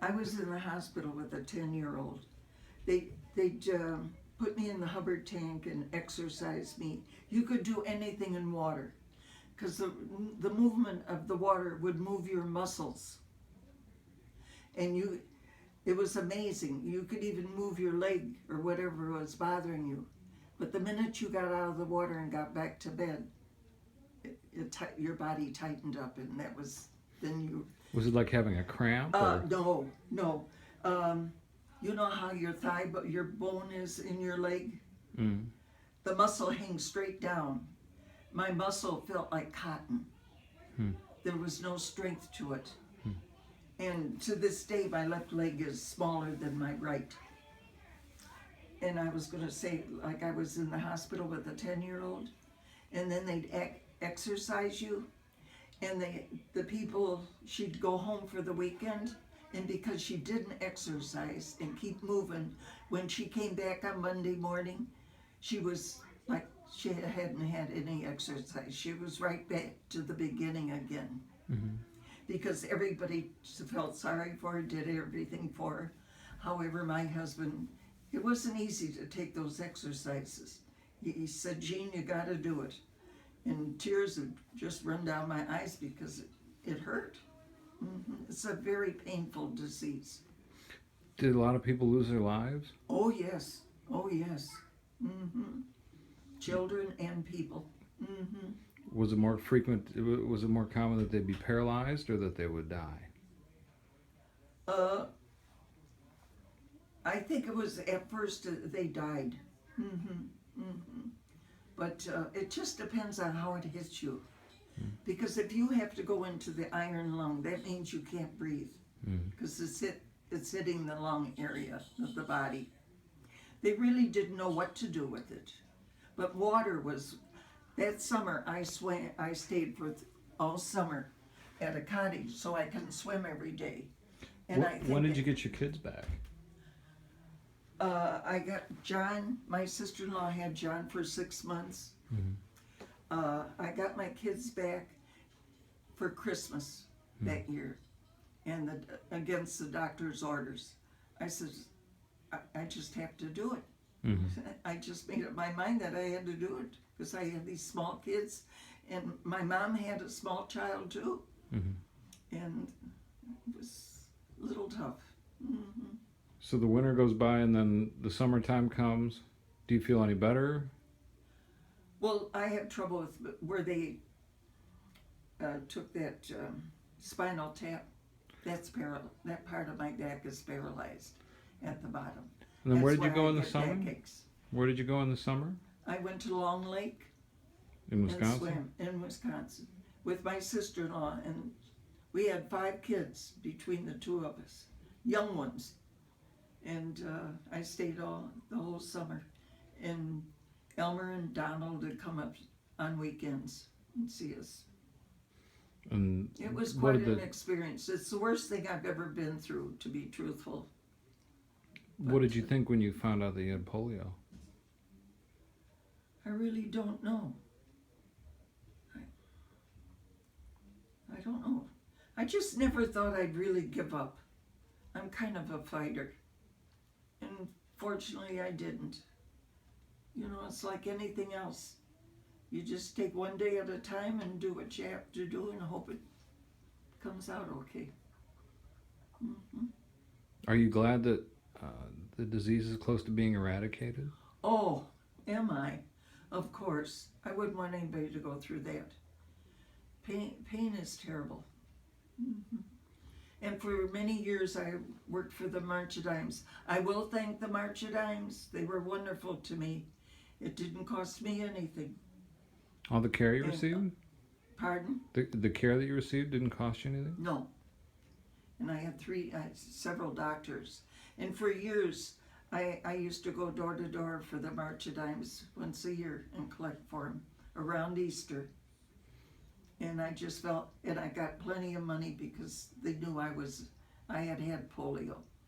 I was in the hospital with a 10-year-old. They'd put me in the Hubbard tank and exercise me. You could do anything in water because the movement of the water would move your muscles. And it was amazing. You could even move your leg or whatever was bothering you. But the minute you got out of the water and got back to bed, your body tightened up, and that was, then you... Was it like having a cramp? No. You know how your your bone is in your leg? Mm. The muscle hangs straight down. My muscle felt like cotton. There was no strength to it. And to this day, my left leg is smaller than my right. And I was going to say, like I was in the hospital with a 10-year-old, and then they'd exercise you, and the people, she'd go home for the weekend, and because she didn't exercise and keep moving, when she came back on Monday morning, she was like she hadn't had any exercise. She was right back to the beginning again. Mm-hmm. Because everybody felt sorry for her, did everything for her. However, my husband, it wasn't easy to take those exercises. He said, Jean, you got to do it. And tears would just run down my eyes because it hurt. It's a very painful disease. Did a lot of people lose their lives? Oh, yes. Children and people. Was it more frequent? Was it more common that they'd be paralyzed or that they would die? I think it was at first they died. But it just depends on how it hits you. Because if you have to go into the iron lung, that means you can't breathe. Because it's hitting the lung area of the body. They really didn't know what to do with it. But water was... That summer, I stayed for all summer at a cottage so I can swim every day. And when did you get your kids back? I got John, my sister-in-law had John for 6 months. I got my kids back for Christmas that year, and against the doctor's orders. I said, I just have to do it. I just made up my mind that I had to do it. Because I had these small kids, and my mom had a small child too, and it was a little tough. So the winter goes by, and then the summertime comes. Do you feel any better? Well, I have trouble with where they took that spinal tap. That part of my back is paralyzed at the bottom. And then where did you go in the summer? Where did you go in the summer? I went to Long Lake in Wisconsin? and swam in Wisconsin with my sister-in-law, and we had 5 kids between the two of us, young ones, and I stayed the whole summer. And Elmer and Donald would come up on weekends and see us. And it was quite an experience. It's the worst thing I've ever been through, to be truthful. What did you think when you found out that you had polio? I really don't know. I don't know. I just never thought I'd really give up. I'm kind of a fighter. And fortunately I didn't. You know, it's like anything else. You just take one day at a time and do what you have to do and hope it comes out okay. Are you glad that the disease is close to being eradicated? Oh, am I? Of course. I wouldn't want anybody to go through that. Pain is terrible. And for many years I worked for the March of Dimes. I will thank the March of Dimes. They were wonderful to me. It didn't cost me anything. All the care you received? Pardon? The care that you received didn't cost you anything? No. And I had several doctors. And for years, I used to go door to door for the March of Dimes once a year and collect for them around Easter. And I just felt, and I got plenty of money because they knew I had polio.